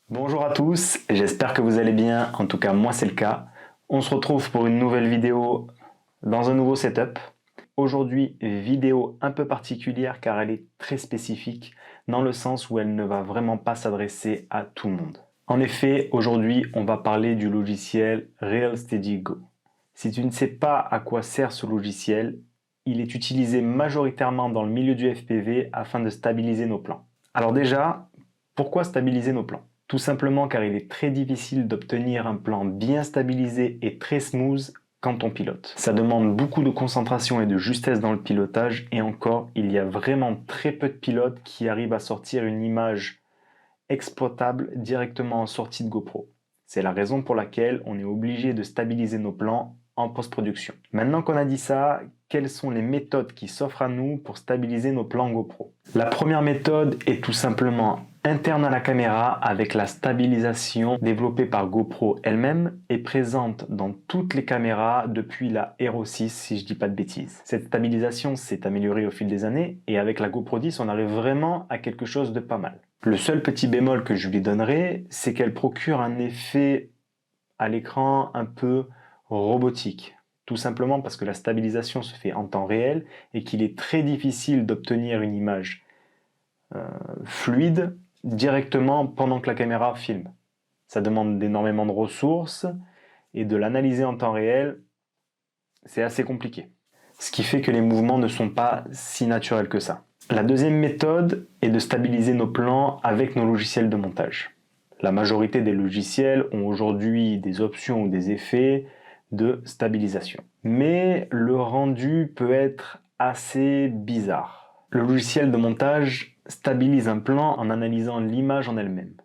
Bonjour à tous, j'espère que vous allez bien, en tout cas moi c'est le cas. On se retrouve pour une nouvelle vidéo dans un nouveau setup. Aujourd'hui, vidéo un peu particulière car elle est très spécifique dans le sens où elle ne va vraiment pas s'adresser à tout le monde. En effet, aujourd'hui on va parler du logiciel RealSteady-Go. Si tu ne sais pas à quoi sert ce logiciel, il est utilisé majoritairement dans le milieu du FPV afin de stabiliser nos plans. Alors déjà, pourquoi stabiliser nos plans ? Tout simplement car il est très difficile d'obtenir un plan bien stabilisé et très smooth quand on pilote. Ça demande beaucoup de concentration et de justesse dans le pilotage et encore, il y a vraiment très peu de pilotes qui arrivent à sortir une image exploitable directement en sortie de GoPro. C'est la raison pour laquelle on est obligé de stabiliser nos plans en post-production. Maintenant qu'on a dit ça, quelles sont les méthodes qui s'offrent à nous pour stabiliser nos plans GoPro? La première méthode est tout simplement interne à la caméra avec la stabilisation développée par GoPro elle-même et présente dans toutes les caméras depuis la Hero 6 si je dis pas de bêtises. Cette stabilisation s'est améliorée au fil des années et avec la GoPro 10 on arrive vraiment à quelque chose de pas mal. Le seul petit bémol que je lui donnerai, c'est qu'elle procure un effet à l'écran un peu robotique. Tout simplement parce que la stabilisation se fait en temps réel et qu'il est très difficile d'obtenir une image fluide directement pendant que la caméra filme. Ça demande énormément de ressources et de l'analyser en temps réel, c'est assez compliqué. Ce qui fait que les mouvements ne sont pas si naturels que ça. La deuxième méthode est de stabiliser nos plans avec nos logiciels de montage. La majorité des logiciels ont aujourd'hui des options ou des effets de stabilisation. Mais le rendu peut être assez bizarre. Le logiciel de montage stabilise un plan en analysant l'image en elle-même.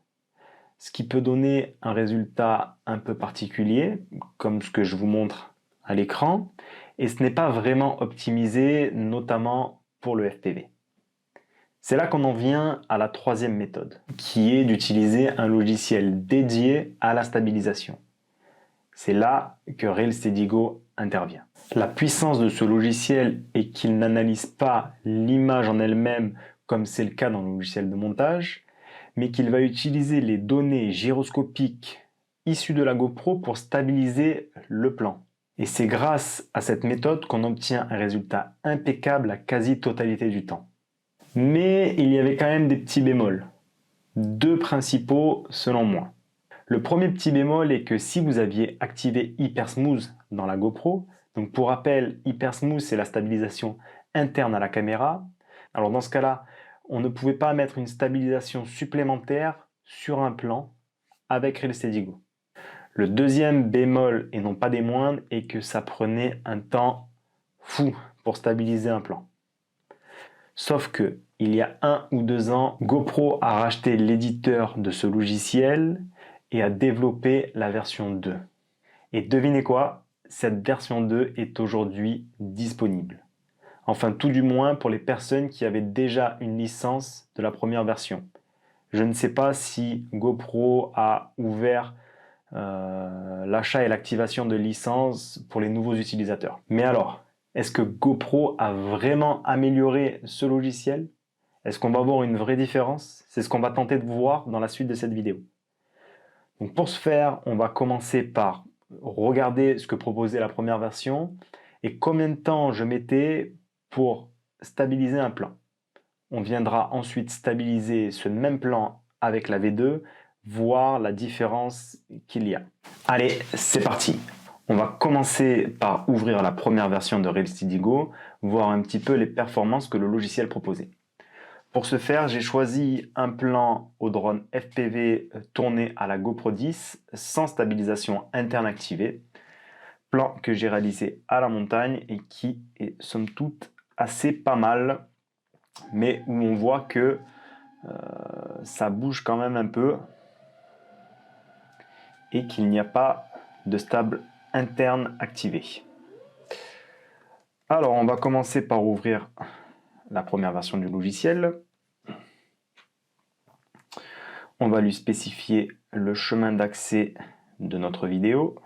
Ce qui peut donner un résultat un peu particulier, comme ce que je vous montre à l'écran, et ce n'est pas vraiment optimisé, notamment pour le FPV. C'est là qu'on en vient à la troisième méthode, qui est d'utiliser un logiciel dédié à la stabilisation. C'est là que RealSteady-Go intervient. La puissance de ce logiciel est qu'il n'analyse pas l'image en elle-même comme c'est le cas dans le logiciel de montage, mais qu'il va utiliser les données gyroscopiques issues de la GoPro pour stabiliser le plan. Et c'est grâce à cette méthode qu'on obtient un résultat impeccable la quasi-totalité du temps. Mais il y avait quand même des petits bémols. Deux principaux selon moi. Le premier petit bémol est que si vous aviez activé Hypersmooth dans la GoPro, donc pour rappel, Hypersmooth c'est la stabilisation interne à la caméra. Alors dans ce cas-là, on ne pouvait pas mettre une stabilisation supplémentaire sur un plan avec RealSteady-Go. Le deuxième bémol, et non pas des moindres, est que ça prenait un temps fou pour stabiliser un plan. Sauf que, il y a 1 ou 2 ans, GoPro a racheté l'éditeur de ce logiciel et a développé la version 2. Et devinez quoi? Cette version 2 est aujourd'hui disponible. Enfin, tout du moins pour les personnes qui avaient déjà une licence de la première version. Je ne sais pas si GoPro a ouvert l'achat et l'activation de licences pour les nouveaux utilisateurs. Mais alors, est-ce que GoPro a vraiment amélioré ce logiciel? Est-ce qu'on va voir une vraie différence? C'est ce qu'on va tenter de voir dans la suite de cette vidéo. Donc pour ce faire, on va commencer par regarder ce que proposait la première version et combien de temps je mettais pour stabiliser un plan. On viendra ensuite stabiliser ce même plan avec la V2, voir la différence qu'il y a. Allez, c'est parti! On va commencer par ouvrir la première version de RealSteady-Go, voir un petit peu les performances que le logiciel proposait. Pour ce faire, j'ai choisi un plan au drone FPV tourné à la GoPro 10 sans stabilisation interne activée. Plan que j'ai réalisé à la montagne et qui est somme toute assez pas mal, mais où on voit que ça bouge quand même un peu et qu'il n'y a pas de stable interne activé. Alors on va commencer par ouvrir la première version du logiciel. On va lui spécifier le chemin d'accès de notre vidéo.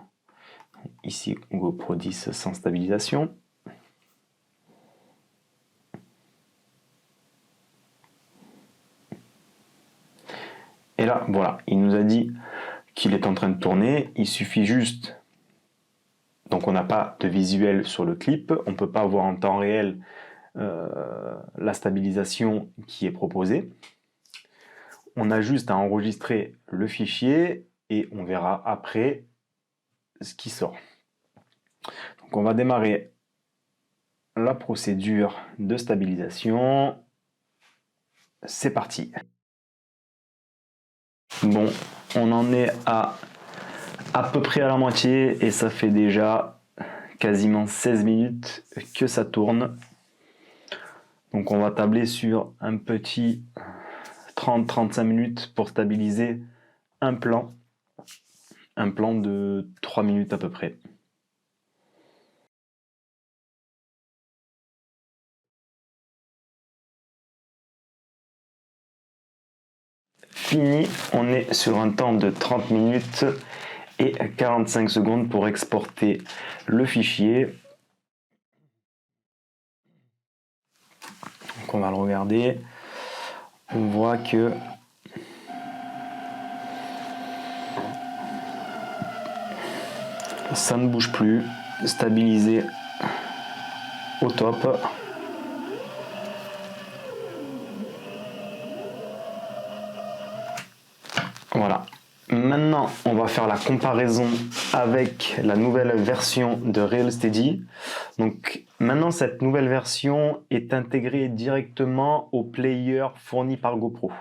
Ici GoPro 10 sans stabilisation. Et là, voilà, il nous a dit qu'il est en train de tourner. Il suffit juste... Donc on n'a pas de visuel sur le clip. On ne peut pas voir en temps réel la stabilisation qui est proposée. On a juste à enregistrer le fichier et on verra après ce qui sort. Donc on va démarrer la procédure de stabilisation. C'est parti. Bon, on en est à peu près à la moitié et ça fait déjà quasiment 16 minutes que ça tourne. Donc on va tabler sur un petit 30-35 minutes pour stabiliser un plan de 3 minutes à peu près. Fini, on est sur un temps de 30 minutes et 45 secondes pour exporter le fichier. Donc on va le regarder. On voit que ça ne bouge plus, stabilisé au top. Voilà. Maintenant, on va faire la comparaison avec la nouvelle version de RealSteady. Donc maintenant, cette nouvelle version est intégrée directement au player fourni par GoPro.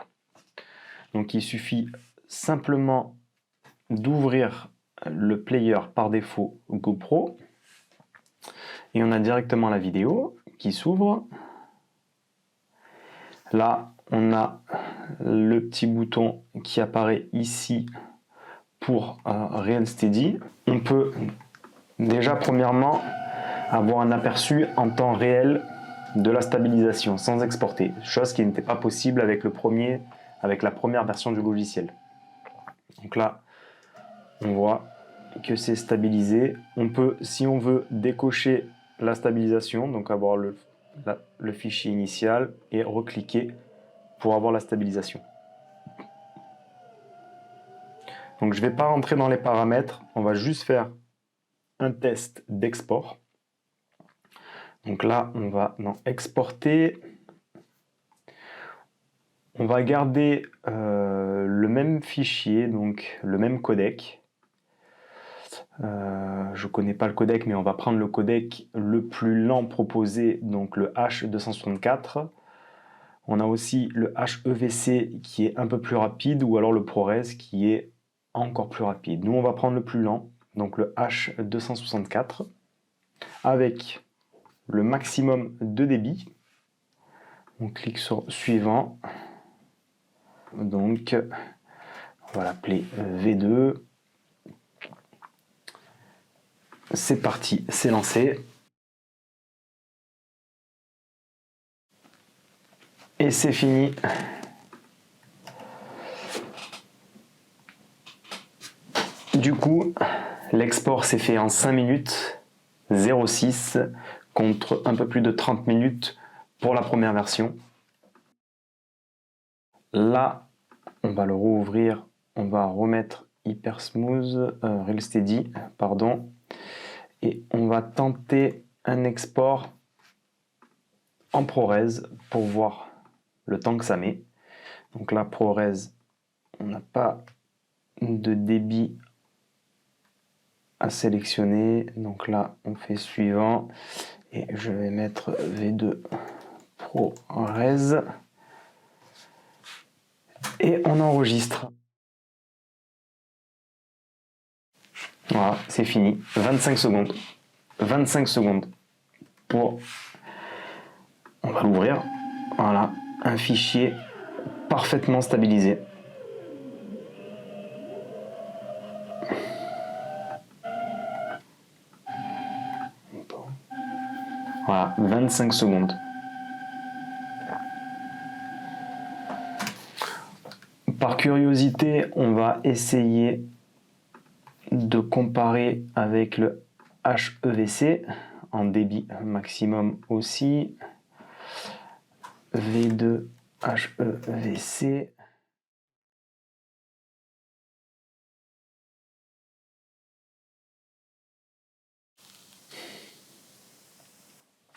Donc il suffit simplement d'ouvrir le player par défaut GoPro et on a directement la vidéo qui s'ouvre. Là, on a le petit bouton qui apparaît ici pour RealSteady. On peut déjà premièrement avoir un aperçu en temps réel de la stabilisation sans exporter, chose qui n'était pas possible avec la première version du logiciel. Donc là, on voit que c'est stabilisé. On peut, si on veut, décocher la stabilisation, donc avoir le fichier initial et recliquer pour avoir la stabilisation. Donc je ne vais pas rentrer dans les paramètres, on va juste faire un test d'export. Donc là, on va exporter. On va garder le même fichier, donc le même codec. Je ne connais pas le codec, mais on va prendre le codec le plus lent proposé, donc le H264. On a aussi le HEVC qui est un peu plus rapide, ou alors le ProRes qui est encore plus rapide. Nous, on va prendre le plus lent, donc le H264, avec le maximum de débit. On clique sur suivant. Donc, on va l'appeler V2. C'est parti, c'est lancé. Et c'est fini. Du coup, l'export s'est fait en 5 minutes 06 contre un peu plus de 30 minutes pour la première version. Là, on va le rouvrir, on va remettre Hypersmooth, RealSteady, pardon, et on va tenter un export en ProRes pour voir le temps que ça met. Donc là, ProRes, on n'a pas de débit à sélectionner. Donc là, on fait suivant et je vais mettre V2 ProRes et on enregistre. Voilà, c'est fini. 25 secondes. 25 secondes pour... On va l'ouvrir. Voilà, un fichier parfaitement stabilisé. Voilà, 25 secondes. Par curiosité, on va essayer de comparer avec le HEVC en débit maximum aussi. V2 HEVC.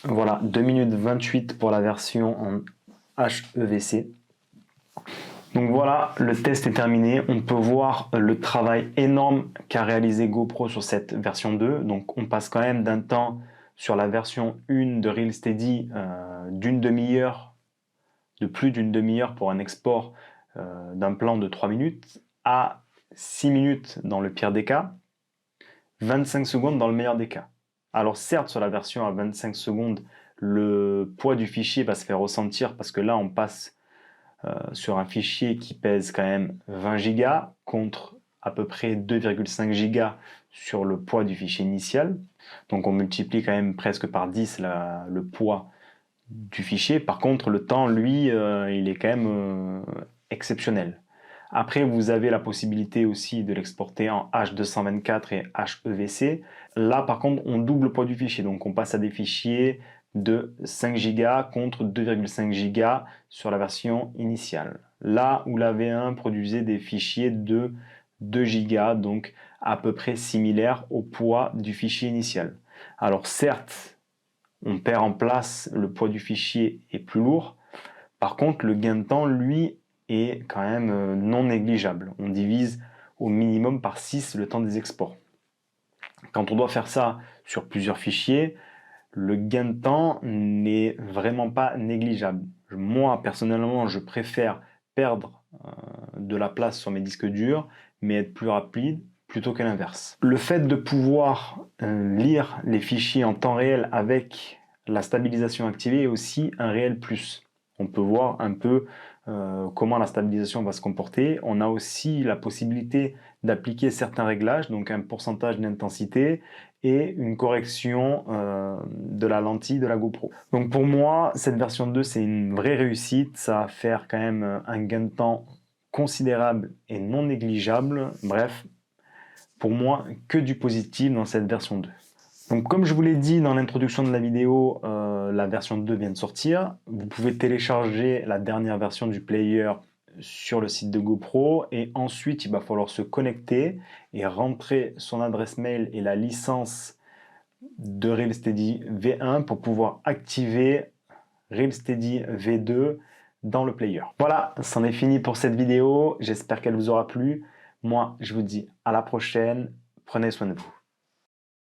Voilà, 2 minutes 28 pour la version en HEVC. Donc voilà, le test est terminé. On peut voir le travail énorme qu'a réalisé GoPro sur cette version 2. Donc on passe quand même d'un temps sur la version 1 de Real Steady d'une demi-heure, de plus d'une demi-heure pour un export d'un plan de 3 minutes à 6 minutes dans le pire des cas, 25 secondes dans le meilleur des cas. Alors certes, sur la version à 25 secondes, le poids du fichier va se faire ressentir parce que là on passe sur un fichier qui pèse quand même 20 Go contre à peu près 2,5 Go sur le poids du fichier initial. Donc on multiplie quand même presque par 10 le poids du fichier. Par contre, le temps, lui, il est quand même exceptionnel. Après, vous avez la possibilité aussi de l'exporter en H224 et HEVC. Là, par contre, on double le poids du fichier. Donc, on passe à des fichiers de 5 Go contre 2,5 Go sur la version initiale. Là où la V1 produisait des fichiers de 2 Go, donc à peu près similaires au poids du fichier initial. Alors, certes, on perd en place, le poids du fichier est plus lourd. Par contre, le gain de temps, lui, est quand même non négligeable. On divise au minimum par 6 le temps des exports. Quand on doit faire ça sur plusieurs fichiers, le gain de temps n'est vraiment pas négligeable. Moi, personnellement, je préfère perdre de la place sur mes disques durs, mais être plus rapide plutôt que l'inverse. Le fait de pouvoir lire les fichiers en temps réel avec la stabilisation activée est aussi un réel plus. On peut voir un peu comment la stabilisation va se comporter. On a aussi la possibilité d'appliquer certains réglages, donc un pourcentage d'intensité et une correction de la lentille de la GoPro. Donc pour moi, cette version 2, c'est une vraie réussite. Ça va faire quand même un gain de temps considérable et non négligeable. Bref, pour moi, que du positif dans cette version 2. Donc comme je vous l'ai dit dans l'introduction de la vidéo, la version 2 vient de sortir. Vous pouvez télécharger la dernière version du player sur le site de GoPro et ensuite il va falloir se connecter et rentrer son adresse mail et la licence de Real Steady V1 pour pouvoir activer Real Steady V2 dans le player. Voilà, c'en est fini pour cette vidéo. J'espère qu'elle vous aura plu. Moi, je vous dis à la prochaine. Prenez soin de vous.